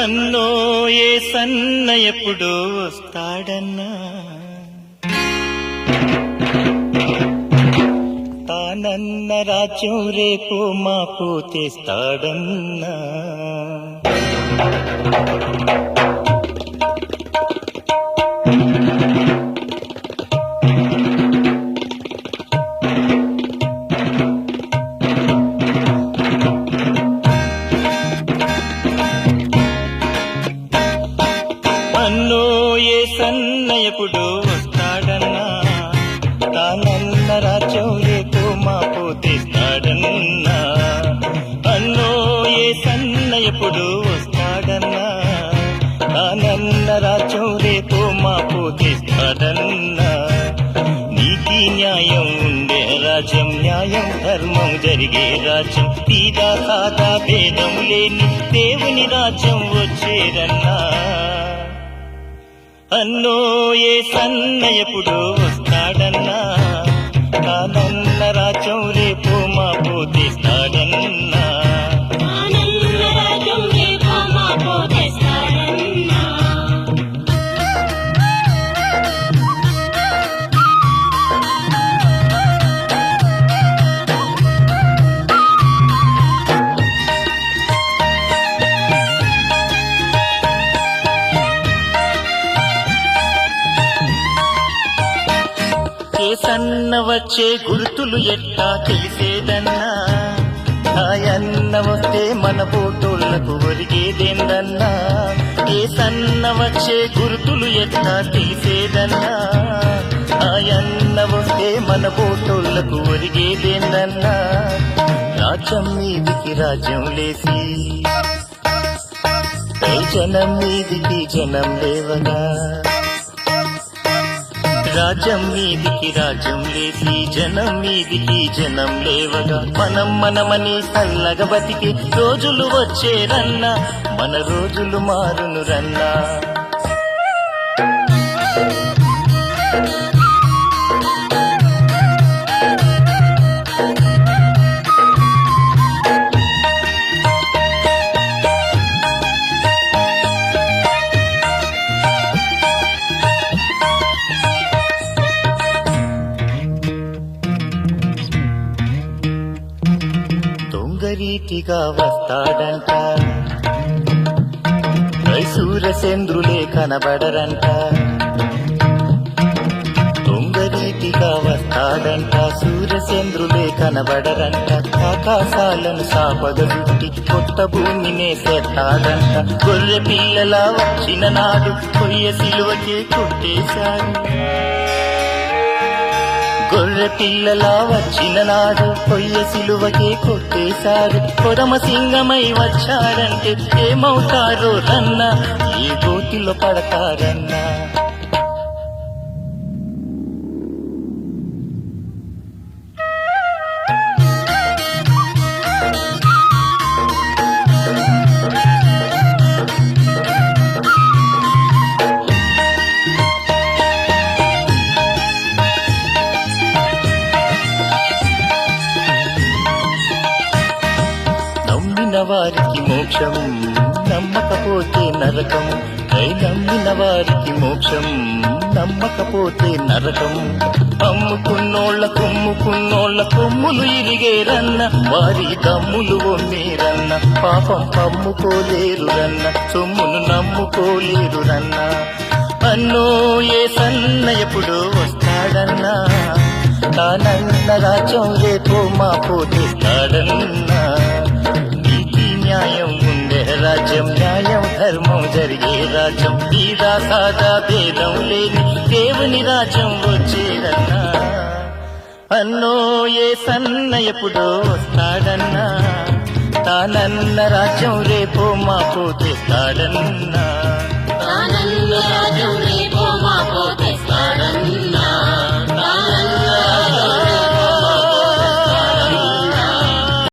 అన్నో ఏ సన్న ఎప్పుడు వస్తాడన్నా తానన్న రాజ్యం రేపు మాకు తెస్తాడన్నా అన్నో ఏ సన్న ఎప్పుడు వస్తాడన్నా తానన్న రాజ్యం రేపు మాకు తెస్తాడన్నా అన్నో ఏ సన్న ఎప్పుడు వస్తాడన్నా తానన్న రాజ్యం రేపు మాకు తెస్తాడన్నా నీతి న్యాయం ఉండే రాజ్యం న్యాయం ధర్మం జరిగే రాజ్యం తీదా సాదా భేదం లేని దేవుని రాజ్యం వచ్చేరన్నా అన్నో ఏ సన్న ఎప్పుడు వస్తాడన్నా తానన్న రాజ్యం రేపు మాకు తెస్తాడన్నా సన్న వచ్చే గుర్తులు ఎట్టా తెలిసేదన్నా ఆయన్న వస్తే మన పోటోళ్లకు ఒరిగేదేందన్నా ఏ సన్న వచ్చే గుర్తులు ఎట్టా తెలిసేదన్నా ఆయన్న వస్తే మన పోటోళ్లకు ఒరిగేదేందన్నా రాజ్యం మీదికి రాజ్యం లేసి జనం మీదికి జనం లేవగా రాజ్యం మీదికి రాజ్యం లేసి జనం మీదికి జనం లేవగా మనమని సల్లగా బతికి రోజులు వచ్చేరన్నా మన రోజులు మారును రన్నా రీతిగా వస్తాడంట సూర్యచంద్రులే కనబడరంట దొంగరీతిగా వస్తాడంట సూర్యచంద్రులే కనబడరంట ఆకాశాలను సాపగలుట్టి కొత్త భూమినే చేస్తాడంట గొర్రె పిల్లలా వచ్చిన నాడు కొయ్య సిలువకే కొట్టేశాడు గొర్రె పిల్లలా వచ్చిన నాడు కొయ్య సిలువకే కొట్టేశారు కొదమ సింగమై వచ్చారంటే ఏమవుతారో రన్నా ఏ గోతిలో పడతారన్నా వారికి మోక్షం నమ్మకపోతే నరకం నమ్మిన వారికి మోక్షం నమ్మకపోతే నరకం అమ్ముకున్నోళ్ళ కొమ్ములు ఇరిగేరన్న వారి దమ్ములు ఒమ్మేరన్న పాపం పమ్ముకోలేరు రన్న సొమ్మును నమ్ముకోలేరు రన్న అన్నో ఏ సన్న ఎప్పుడు వస్తాడన్నా తానన్న రాజ్యం రేపు మాకు తెస్తాడన్నా న్యాయం ఉండే రాజ్యం న్యాయం ధర్మం జరిగే రాజ్యం తీరా సాదా భేదం లేని దేవుని రాజ్యం వచ్చేదన్నా అన్నో ఏ సన్న ఎప్పుడు వస్తాడన్నా తానన్న రాజ్యం రేపు మాకు తెస్తాడన్నా